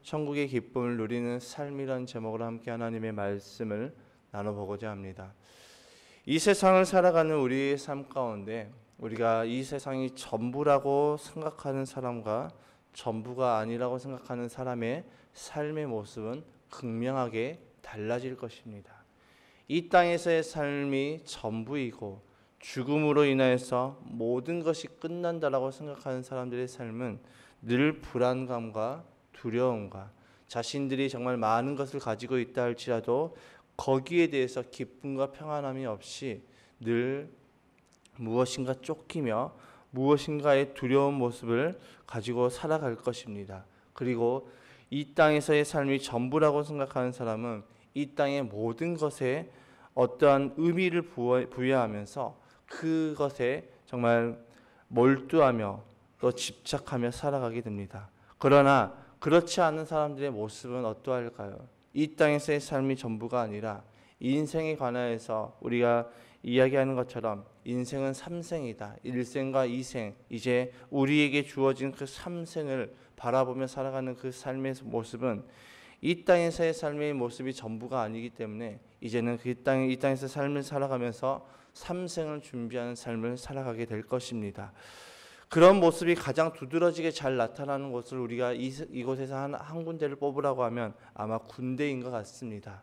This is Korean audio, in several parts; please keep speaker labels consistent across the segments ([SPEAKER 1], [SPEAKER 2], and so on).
[SPEAKER 1] 천국의 기쁨을 누리는 삶이란 제목으로 함께 하나님의 말씀을 나눠보고자 합니다. 이 세상을 살아가는 우리의 삶 가운데 우리가 이 세상이 전부라고 생각하는 사람과 전부가 아니라고 생각하는 사람의 삶의 모습은 극명하게 달라질 것입니다. 이 땅에서의 삶이 전부이고 죽음으로 인하여서 모든 것이 끝난다라고 생각하는 사람들의 삶은 늘 불안감과 두려움과 자신들이 정말 많은 것을 가지고 있다 할지라도 거기에 대해서 기쁨과 평안함이 없이 늘 무엇인가 쫓기며 무엇인가의 두려운 모습을 가지고 살아갈 것입니다. 그리고 이 땅에서의 삶이 전부라고 생각하는 사람은 이 땅의 모든 것에 어떠한 의미를 부여하면서 그것에 정말 몰두하며 또 집착하며 살아가게 됩니다. 그러나 그렇지 않은 사람들의 모습은 어떠할까요? 이 땅에서의 삶이 전부가 아니라 인생에 관하여서 우리가 이야기하는 것처럼 인생은 3생이다. 1생과 2생, 이제 우리에게 주어진 그 3생을 바라보며 살아가는 그 삶의 모습은 이 땅에서의 삶의 모습이 전부가 아니기 때문에 이제는 이 땅에서 삶을 살아가면서 3생을 준비하는 삶을 살아가게 될 것입니다. 그런 모습이 가장 두드러지게 잘 나타나는 곳을 우리가 이곳에서 한 군데를 뽑으라고 하면 아마 군대인 것 같습니다.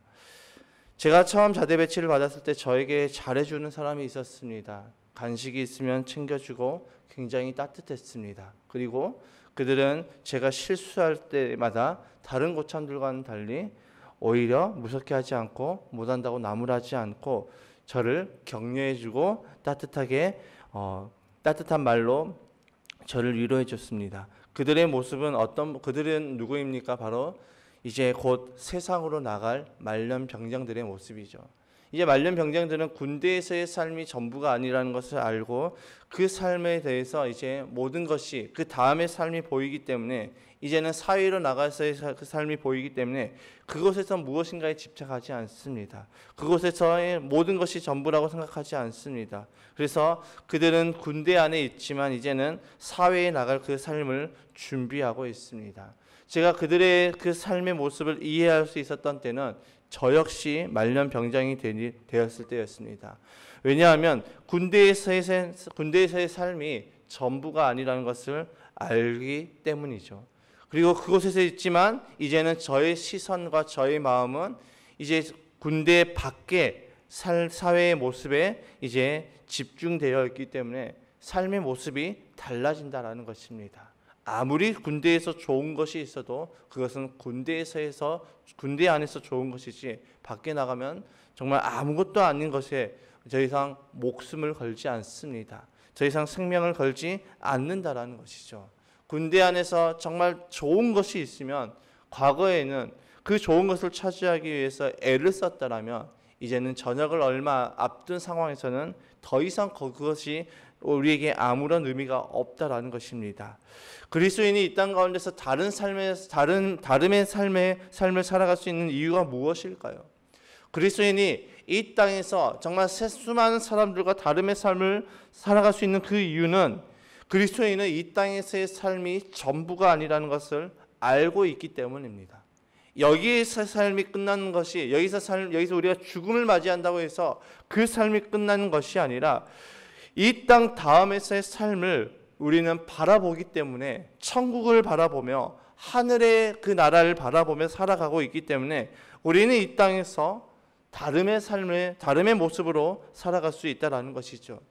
[SPEAKER 1] 제가 처음 자대 배치를 받았을 때 저에게 잘해주는 사람이 있었습니다. 간식이 있으면 챙겨주고 굉장히 따뜻했습니다. 그리고 그들은 제가 실수할 때마다 다른 고참들과는 달리 오히려 무섭게 하지 않고 못한다고 나무라지 않고 저를 격려해주고 따뜻한 말로 저를 위로해 줬습니다. 그들의 모습은 그들은 누구입니까? 바로 이제 곧 세상으로 나갈 말년 병장들의 모습이죠. 이제 말년 병장들은 군대에서의 삶이 전부가 아니라는 것을 알고 그 삶에 대해서 이제 모든 것이 그 다음의 삶이 보이기 때문에 이제는 사회로 나가서의 그 삶이 보이기 때문에 그곳에서 무엇인가에 집착하지 않습니다. 그곳에서의 모든 것이 전부라고 생각하지 않습니다. 그래서 그들은 군대 안에 있지만 이제는 사회에 나갈 그 삶을 준비하고 있습니다. 제가 그들의 그 삶의 모습을 이해할 수 있었던 때는 저 역시 말년 병장이 되었을 때였습니다. 왜냐하면 군대에서의 삶이 전부가 아니라는 것을 알기 때문이죠. 그리고 그곳에서 있지만 이제는 저의 시선과 저의 마음은 이제 군대 밖에 사회의 모습에 이제 집중되어 있기 때문에 삶의 모습이 달라진다라는 것입니다. 아무리 군대에서 좋은 것이 있어도 그것은 군대 안에서 좋은 것이지 밖에 나가면 정말 아무것도 아닌 것에 더 이상 목숨을 걸지 않습니다. 더 이상 생명을 걸지 않는다라는 것이죠. 군대 안에서 정말 좋은 것이 있으면 과거에는 그 좋은 것을 차지하기 위해서 애를 썼다라면 이제는 전역을 얼마 앞둔 상황에서는 더 이상 그것이 우리에게 아무런 의미가 없다라는 것입니다. 그리스도인이 이 땅 가운데서 다름의 삶을 살아갈 수 있는 이유가 무엇일까요? 그리스도인이 이 땅에서 정말 수많은 사람들과 다름의 삶을 살아갈 수 있는 그 이유는 그리스도인은 이 땅에서의 삶이 전부가 아니라는 것을 알고 있기 때문입니다. 여기에서 삶이 끝나는 것이 여기서 우리가 죽음을 맞이한다고 해서 그 삶이 끝나는 것이 아니라 이 땅 다음에서의 삶을 우리는 바라보기 때문에 천국을 바라보며 하늘의 그 나라를 바라보며 살아가고 있기 때문에 우리는 이 땅에서 다름의 모습으로 살아갈 수 있다는 것이죠.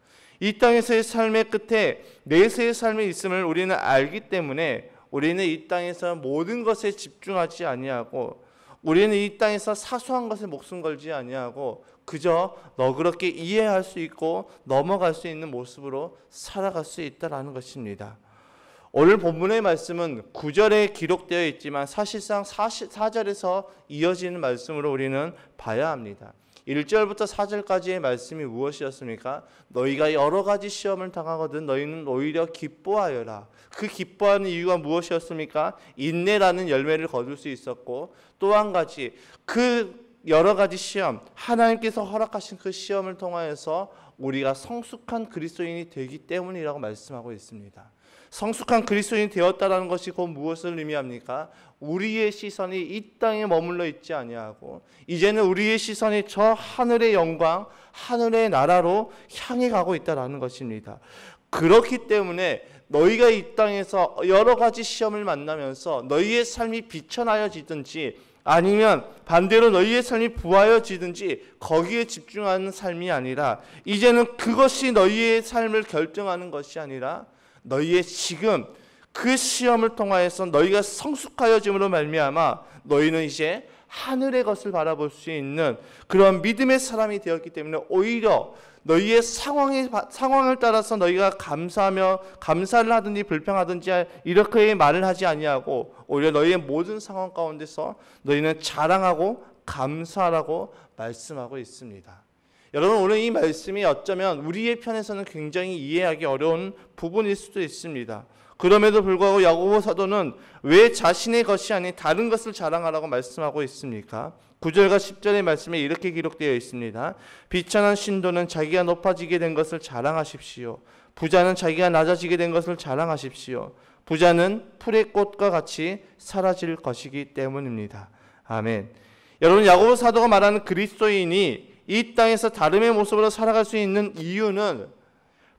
[SPEAKER 1] 이 땅에서의 삶의 끝에 내세의 삶이 있음을 우리는 알기 때문에 우리는 이 땅에서 모든 것에 집중하지 아니하고 우리는 이 땅에서 사소한 것에 목숨 걸지 아니하고 그저 너그럽게 이해할 수 있고 넘어갈 수 있는 모습으로 살아갈 수 있다는 것입니다. 오늘 본문의 말씀은 9절에 기록되어 있지만 사실상 4절에서 이어지는 말씀으로 우리는 봐야 합니다. 1절부터 4절까지의 말씀이 무엇이었습니까? 너희가 여러 가지 시험을 당하거든 너희는 오히려 기뻐하여라. 그 기뻐하는 이유가 무엇이었습니까? 인내라는 열매를 거둘 수 있었고 또 한 가지 그 여러 가지 시험, 하나님께서 허락하신 그 시험을 통하여서 우리가 성숙한 그리스도인이 되기 때문이라고 말씀하고 있습니다. 성숙한 그리스도인이 되었다라는 것이 곧 무엇을 의미합니까? 우리의 시선이 이 땅에 머물러 있지 아니하고 이제는 우리의 시선이 저 하늘의 영광, 하늘의 나라로 향해 가고 있다라는 것입니다. 그렇기 때문에 너희가 이 땅에서 여러 가지 시험을 만나면서 너희의 삶이 비천하여지든지 아니면 반대로 너희의 삶이 부하여지든지 거기에 집중하는 삶이 아니라 이제는 그것이 너희의 삶을 결정하는 것이 아니라 너희의 지금 그 시험을 통하여서 너희가 성숙하여짐으로 말미암아 너희는 이제 하늘의 것을 바라볼 수 있는 그런 믿음의 사람이 되었기 때문에 오히려 너희의 상황을 따라서 너희가 감사를 하든지 불평하든지 이렇게 말을 하지 아니하고 오히려 너희의 모든 상황 가운데서 너희는 자랑하고 감사하라고 말씀하고 있습니다. 여러분, 오늘 이 말씀이 어쩌면 우리의 편에서는 굉장히 이해하기 어려운 부분일 수도 있습니다. 그럼에도 불구하고 야고보 사도는 왜 자신의 것이 아닌 다른 것을 자랑하라고 말씀하고 있습니까? 9절과 10절의 말씀에 이렇게 기록되어 있습니다. 비천한 신도는 자기가 높아지게 된 것을 자랑하십시오. 부자는 자기가 낮아지게 된 것을 자랑하십시오. 부자는 풀의 꽃과 같이 사라질 것이기 때문입니다. 아멘. 여러분, 야고보 사도가 말하는 그리스도인이 이 땅에서 다름의 모습으로 살아갈 수 있는 이유는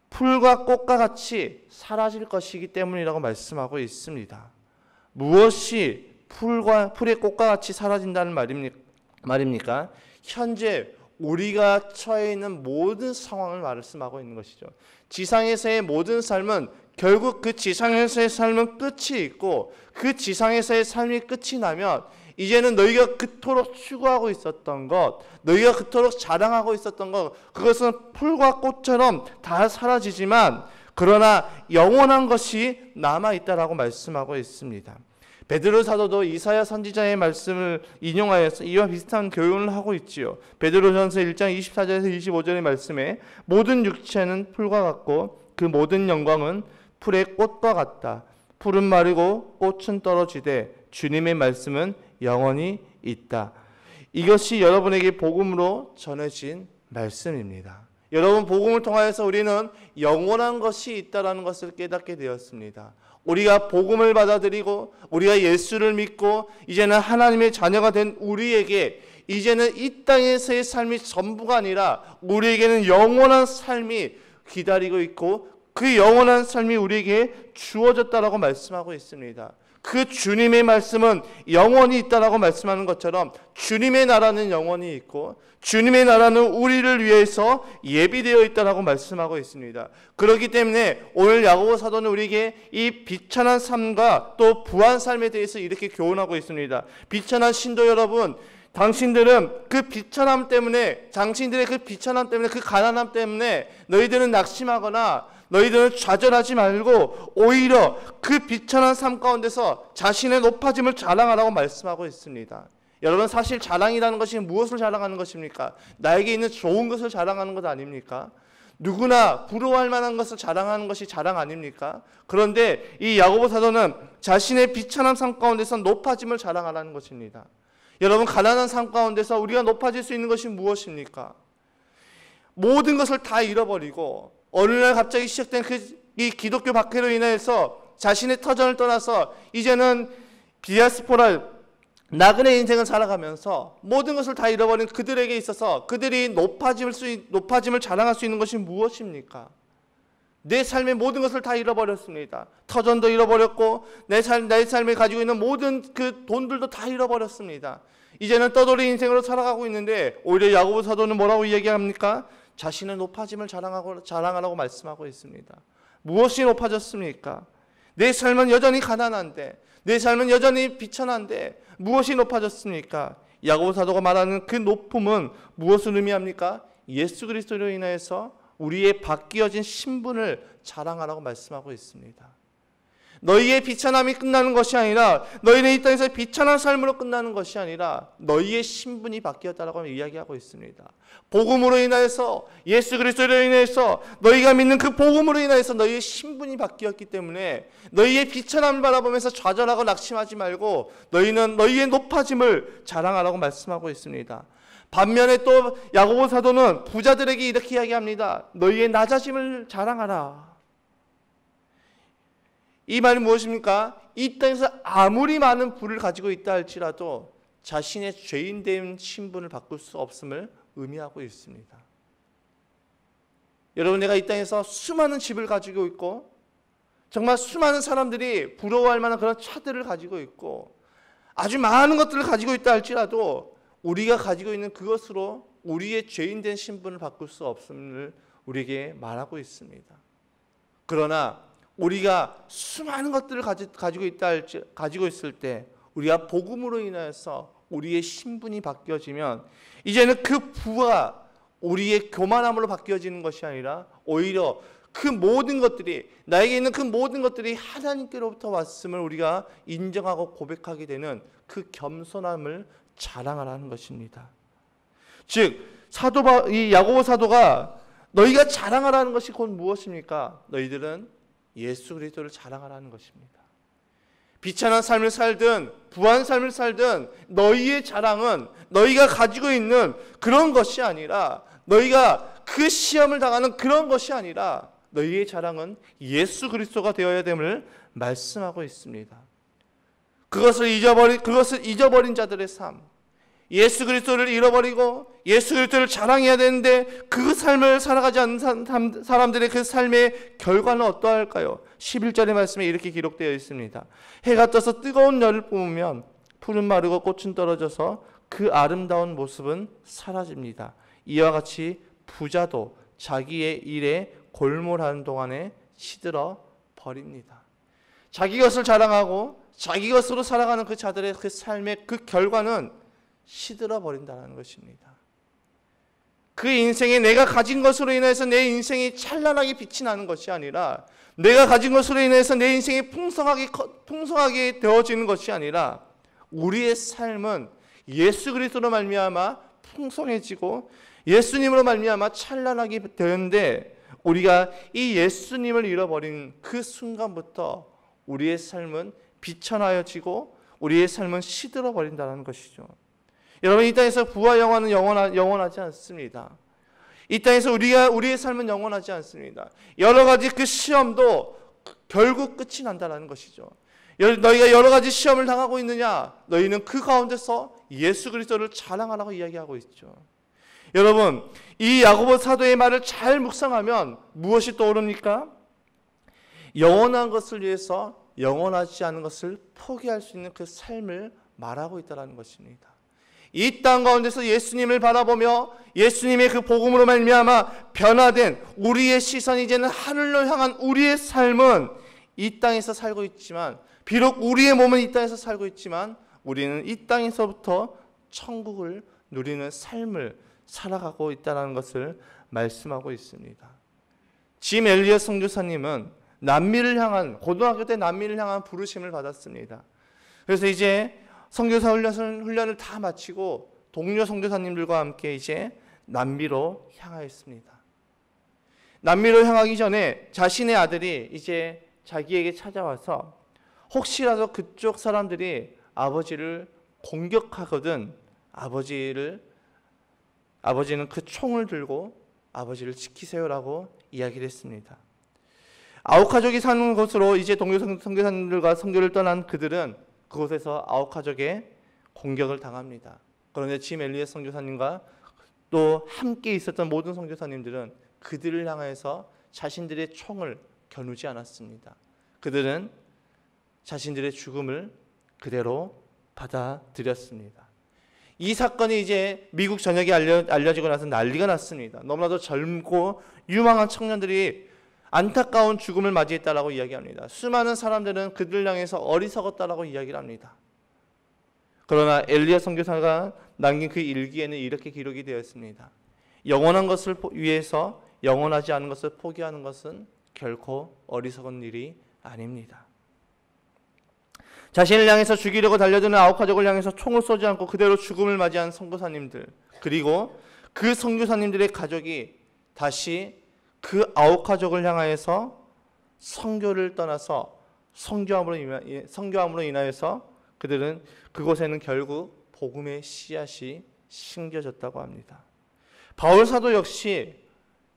[SPEAKER 1] 풀과 꽃과 같이 사라질 것이기 때문이라고 말씀하고 있습니다. 무엇이 풀의 꽃과 같이 사라진다는 말입니까? 현재 우리가 처해 있는 모든 상황을 말씀하고 있는 것이죠. 지상에서의 모든 삶은 결국 그 지상에서의 삶은 끝이 있고 그 지상에서의 삶이 끝이 나면 이제는 너희가 그토록 추구하고 있었던 것, 너희가 그토록 자랑하고 있었던 것, 그것은 풀과 꽃처럼 다 사라지지만 그러나 영원한 것이 남아있다라고 말씀하고 있습니다. 베드로 사도도 이사야 선지자의 말씀을 인용하여서 이와 비슷한 교훈을 하고 있지요. 베드로전서 1장 24절에서 25절의 말씀에 모든 육체는 풀과 같고 그 모든 영광은 풀의 꽃과 같다. 풀은 마르고 꽃은 떨어지되 주님의 말씀은 영원히 있다. 이것이 여러분에게 복음으로 전해진 말씀입니다. 여러분, 복음을 통하여서 우리는 영원한 것이 있다는 것을 깨닫게 되었습니다. 우리가 복음을 받아들이고 우리가 예수를 믿고 이제는 하나님의 자녀가 된 우리에게 이제는 이 땅에서의 삶이 전부가 아니라 우리에게는 영원한 삶이 기다리고 있고 그 영원한 삶이 우리에게 주어졌다라고 말씀하고 있습니다. 그 주님의 말씀은 영원히 있다라고 말씀하는 것처럼 주님의 나라는 영원히 있고 주님의 나라는 우리를 위해서 예비되어 있다라고 말씀하고 있습니다. 그렇기 때문에 오늘 야고보 사도는 우리에게 이 비천한 삶과 또 부한 삶에 대해서 이렇게 교훈하고 있습니다. 비천한 신도 여러분, 당신들은 그 비천함 때문에, 당신들의 그 비천함 때문에, 그 가난함 때문에 너희들은 낙심하거나 너희들은 좌절하지 말고 오히려 그 비천한 삶 가운데서 자신의 높아짐을 자랑하라고 말씀하고 있습니다. 여러분, 사실 자랑이라는 것이 무엇을 자랑하는 것입니까? 나에게 있는 좋은 것을 자랑하는 것 아닙니까? 누구나 부러워할 만한 것을 자랑하는 것이 자랑 아닙니까? 그런데 이 야고보 사도는 자신의 비천한 삶 가운데서 높아짐을 자랑하라는 것입니다. 여러분, 가난한 삶 가운데서 우리가 높아질 수 있는 것이 무엇입니까? 모든 것을 다 잃어버리고 어느 날 갑자기 시작된 이 기독교 박해로 인해서 자신의 터전을 떠나서 이제는 디아스포라 나그네 인생을 살아가면서 모든 것을 다 잃어버린 그들에게 있어서 그들이 높아짐을 자랑할 수 있는 것이 무엇입니까? 내 삶의 모든 것을 다 잃어버렸습니다. 터전도 잃어버렸고 내 삶에 가지고 있는 모든 그 돈들도 다 잃어버렸습니다. 이제는 떠돌이 인생으로 살아가고 있는데 오히려 야고보 사도는 뭐라고 이야기합니까? 자신의 높아짐을 자랑하라고 말씀하고 있습니다. 무엇이 높아졌습니까? 내 삶은 여전히 가난한데, 내 삶은 여전히 비천한데 무엇이 높아졌습니까? 야고보 사도가 말하는 그 높음은 무엇을 의미합니까? 예수 그리스도로 인해서 우리의 바뀌어진 신분을 자랑하라고 말씀하고 있습니다. 너희의 비천함이 끝나는 것이 아니라, 너희는 이 땅에서 비천한 삶으로 끝나는 것이 아니라 너희의 신분이 바뀌었다라고 이야기하고 있습니다. 복음으로 인해서, 예수 그리스도로 인해서, 너희가 믿는 그 복음으로 인해서 너희의 신분이 바뀌었기 때문에 너희의 비천함을 바라보면서 좌절하고 낙심하지 말고 너희는 너희의 높아짐을 자랑하라고 말씀하고 있습니다. 반면에 또 야고보 사도는 부자들에게 이렇게 이야기합니다. 너희의 낮아짐을 자랑하라. 이 말이 무엇입니까? 이 땅에서 아무리 많은 부를 가지고 있다 할지라도 자신의 죄인된 신분을 바꿀 수 없음을 의미하고 있습니다. 여러분, 내가 이 땅에서 수많은 집을 가지고 있고 정말 수많은 사람들이 부러워할 만한 그런 차들을 가지고 있고 아주 많은 것들을 가지고 있다 할지라도 우리가 가지고 있는 그것으로 우리의 죄인된 신분을 바꿀 수 없음을 우리에게 말하고 있습니다. 그러나 우리가 수많은 것들을 가지고 있을 때 우리가 복음으로 인해서 우리의 신분이 바뀌어지면 이제는 그 부가 우리의 교만함으로 바뀌어지는 것이 아니라 오히려 그 모든 것들이, 나에게 있는 그 모든 것들이 하나님께로부터 왔음을 우리가 인정하고 고백하게 되는 그 겸손함을 자랑하라는 것입니다. 즉 이 야고보 사도가 너희가 자랑하라는 것이 곧 무엇입니까? 너희들은 예수 그리스도를 자랑하라는 것입니다. 비천한 삶을 살든 부한 삶을 살든 너희의 자랑은 너희가 가지고 있는 그런 것이 아니라, 너희가 그 시험을 당하는 그런 것이 아니라 너희의 자랑은 예수 그리스도가 되어야 됨을 말씀하고 있습니다. 그것을 잊어버린 자들의 삶, 예수 그리스도를 잃어버리고 예수 그리스도를 자랑해야 되는데 그 삶을 살아가지 않는 사람들의 그 삶의 결과는 어떠할까요? 11절의 말씀에 이렇게 기록되어 있습니다. 해가 떠서 뜨거운 열을 뿜으면 풀은 마르고 꽃은 떨어져서 그 아름다운 모습은 사라집니다. 이와 같이 부자도 자기의 일에 골몰하는 동안에 시들어 버립니다. 자기 것을 자랑하고 자기 것으로 살아가는 그 자들의 그 삶의 그 결과는 시들어 버린다는 것입니다. 그 인생에 내가 가진 것으로 인해서 내 인생이 찬란하게 빛이 나는 것이 아니라, 내가 가진 것으로 인해서 내 인생이 풍성하게 되어지는 것이 아니라, 우리의 삶은 예수 그리스도로 말미암아 풍성해지고 예수님으로 말미암아 찬란하게 되는데, 우리가 이 예수님을 잃어버린 그 순간부터 우리의 삶은 비천하여지고 우리의 삶은 시들어 버린다는 것이죠. 여러분, 이 땅에서 부와 영화는 영원하지 않습니다. 이 땅에서 우리의 삶은 영원하지 않습니다. 여러 가지 그 시험도 결국 끝이 난다는 것이죠. 너희가 여러 가지 시험을 당하고 있느냐? 너희는 그 가운데서 예수 그리스도를 자랑하라고 이야기하고 있죠. 여러분, 이 야고보 사도의 말을 잘 묵상하면 무엇이 떠오릅니까? 영원한 것을 위해서 영원하지 않은 것을 포기할 수 있는 그 삶을 말하고 있다는 것입니다. 이 땅 가운데서 예수님을 바라보며 예수님의 그 복음으로 말미암아 변화된 우리의 시선이 이제는 하늘로 향한 우리의 삶은 이 땅에서 살고 있지만, 비록 우리의 몸은 이 땅에서 살고 있지만 우리는 이 땅에서부터 천국을 누리는 삶을 살아가고 있다는 것을 말씀하고 있습니다. 짐 엘리엇 선교사님은 고등학교 때 남미를 향한 부르심을 받았습니다. 그래서 이제 선교사 훈련을 다 마치고 동료 선교사님들과 함께 이제 남미로 향하였습니다. 남미로 향하기 전에 자신의 아들이 이제 자기에게 찾아와서 혹시라도 그쪽 사람들이 아버지를 공격하거든 아버지는 그 총을 들고 아버지를 지키세요라고 이야기를 했습니다. 아우카족이 사는 곳으로 이제 동료 선교사님들과 선교를 떠난 그들은 그곳에서 아우카족의 공격을 당합니다. 그런데 짐 엘리엇 선교사님과 또 함께 있었던 모든 선교사님들은 그들을 향해서 자신들의 총을 겨누지 않았습니다. 그들은 자신들의 죽음을 그대로 받아들였습니다. 이 사건이 이제 미국 전역에 알려지고 나서 난리가 났습니다. 너무나도 젊고 유망한 청년들이 안타까운 죽음을 맞이했다라고 이야기합니다. 수많은 사람들은 그들 향해서 어리석었다라고 이야기를 합니다. 그러나 엘리야 선교사가 남긴 그 일기에는 이렇게 기록이 되어 있습니다. 영원한 것을 위해서 영원하지 않은 것을 포기하는 것은 결코 어리석은 일이 아닙니다. 자신을 향해서 죽이려고 달려드는 아우카족을 향해서 총을 쏘지 않고 그대로 죽음을 맞이한 선교사님들, 그리고 그 선교사님들의 가족이 다시 그 아우카족을 향하여서 선교를 떠나서 선교함으로 인하여서 그들은 그곳에는 결국 복음의 씨앗이 심겨졌다고 합니다. 바울 사도 역시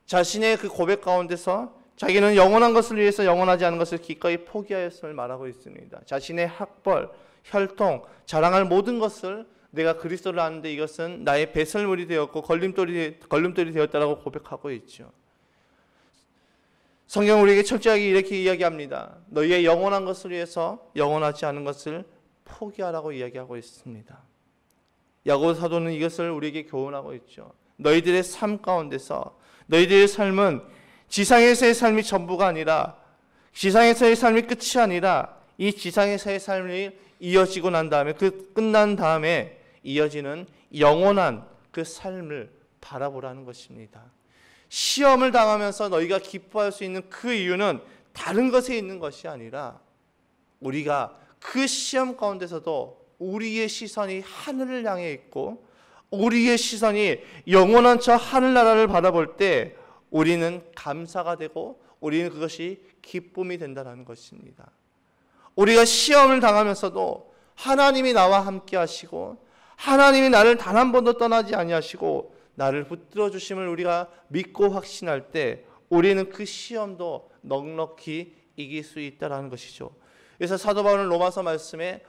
[SPEAKER 1] 자신의 그 고백 가운데서 자기는 영원한 것을 위해서 영원하지 않은 것을 기꺼이 포기하였음을 말하고 있습니다. 자신의 학벌, 혈통, 자랑할 모든 것을 내가 그리스도를 아는데 이것은 나의 배설물이 되었고 걸림돌이 되었다라고 고백하고 있죠. 성경은 우리에게 철저하게 이렇게 이야기합니다. 너희의 영원한 것을 위해서 영원하지 않은 것을 포기하라고 이야기하고 있습니다. 야고보 사도는 이것을 우리에게 교훈하고 있죠. 너희들의 삶 가운데서 너희들의 삶은 지상에서의 삶이 전부가 아니라, 지상에서의 삶이 끝이 아니라 이 지상에서의 삶이 이어지고 난 다음에, 끝난 다음에 이어지는 영원한 그 삶을 바라보라는 것입니다. 시험을 당하면서 너희가 기뻐할 수 있는 그 이유는 다른 것에 있는 것이 아니라, 우리가 그 시험 가운데서도 우리의 시선이 하늘을 향해 있고 우리의 시선이 영원한 저 하늘나라를 바라볼 때 우리는 감사가 되고 우리는 그것이 기쁨이 된다는 것입니다. 우리가 시험을 당하면서도 하나님이 나와 함께 하시고 하나님이 나를 단 한 번도 떠나지 아니하시고 나를 붙들어 주심을 우리가 믿고 확신할 때 우리는 그 시험도 넉넉히 이길 수 있다는 것이죠. 그래서 사도 바울은 로마서 말씀에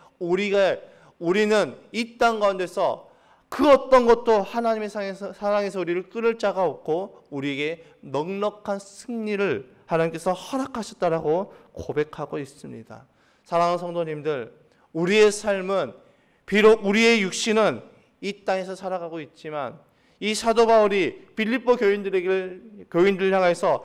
[SPEAKER 1] 우리는 이 땅 가운데서 그 어떤 것도 하나님의 사랑에서 우리를 끊을 자가 없고 우리에게 넉넉한 승리를 하나님께서 허락하셨다라고 고백하고 있습니다. 사랑하는 성도님들, 우리의 삶은 비록 우리의 육신은 이 땅에서 살아가고 있지만 이 사도 바울이 빌립보 교인들을 향해서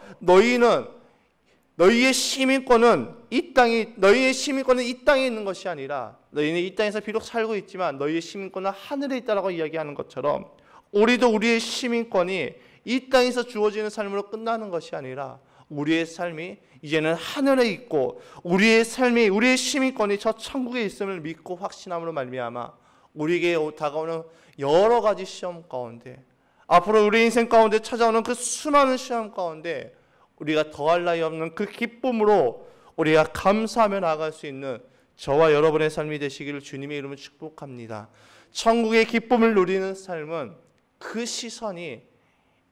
[SPEAKER 1] 너희의 시민권은 이 땅에 있는 것이 아니라 너희는 이 땅에서 비록 살고 있지만 너희의 시민권은 하늘에 있다라고 이야기하는 것처럼 우리도 우리의 시민권이 이 땅에서 주어지는 삶으로 끝나는 것이 아니라 우리의 삶이 이제는 하늘에 있고 우리의 시민권이 저 천국에 있음을 믿고 확신함으로 말미암아 우리에게 다가오는 여러 가지 시험 가운데, 앞으로 우리 인생 가운데 찾아오는 그 수많은 시험 가운데 우리가 더할 나위 없는 그 기쁨으로 우리가 감사하며 나아갈 수 있는 저와 여러분의 삶이 되시기를 주님의 이름으로 축복합니다. 천국의 기쁨을 누리는 삶은 그 시선이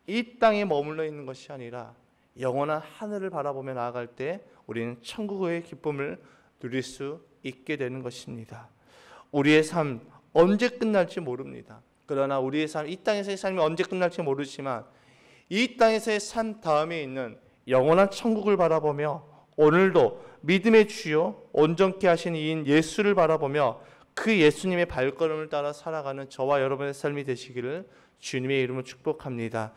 [SPEAKER 1] 이 땅에 머물러 있는 것이 아니라 영원한 하늘을 바라보며 나아갈 때 우리는 천국의 기쁨을 누릴 수 있게 되는 것입니다. 우리의 삶 언제 끝날지 모릅니다. 그러나 우리의 삶, 이 땅에서의 삶이 언제 끝날지 모르지만 이 땅에서의 삶 다음에 있는 영원한 천국을 바라보며 오늘도 믿음의 주요 온전케 하신 이인 예수를 바라보며 그 예수님의 발걸음을 따라 살아가는 저와 여러분의 삶이 되시기를 주님의 이름으로 축복합니다.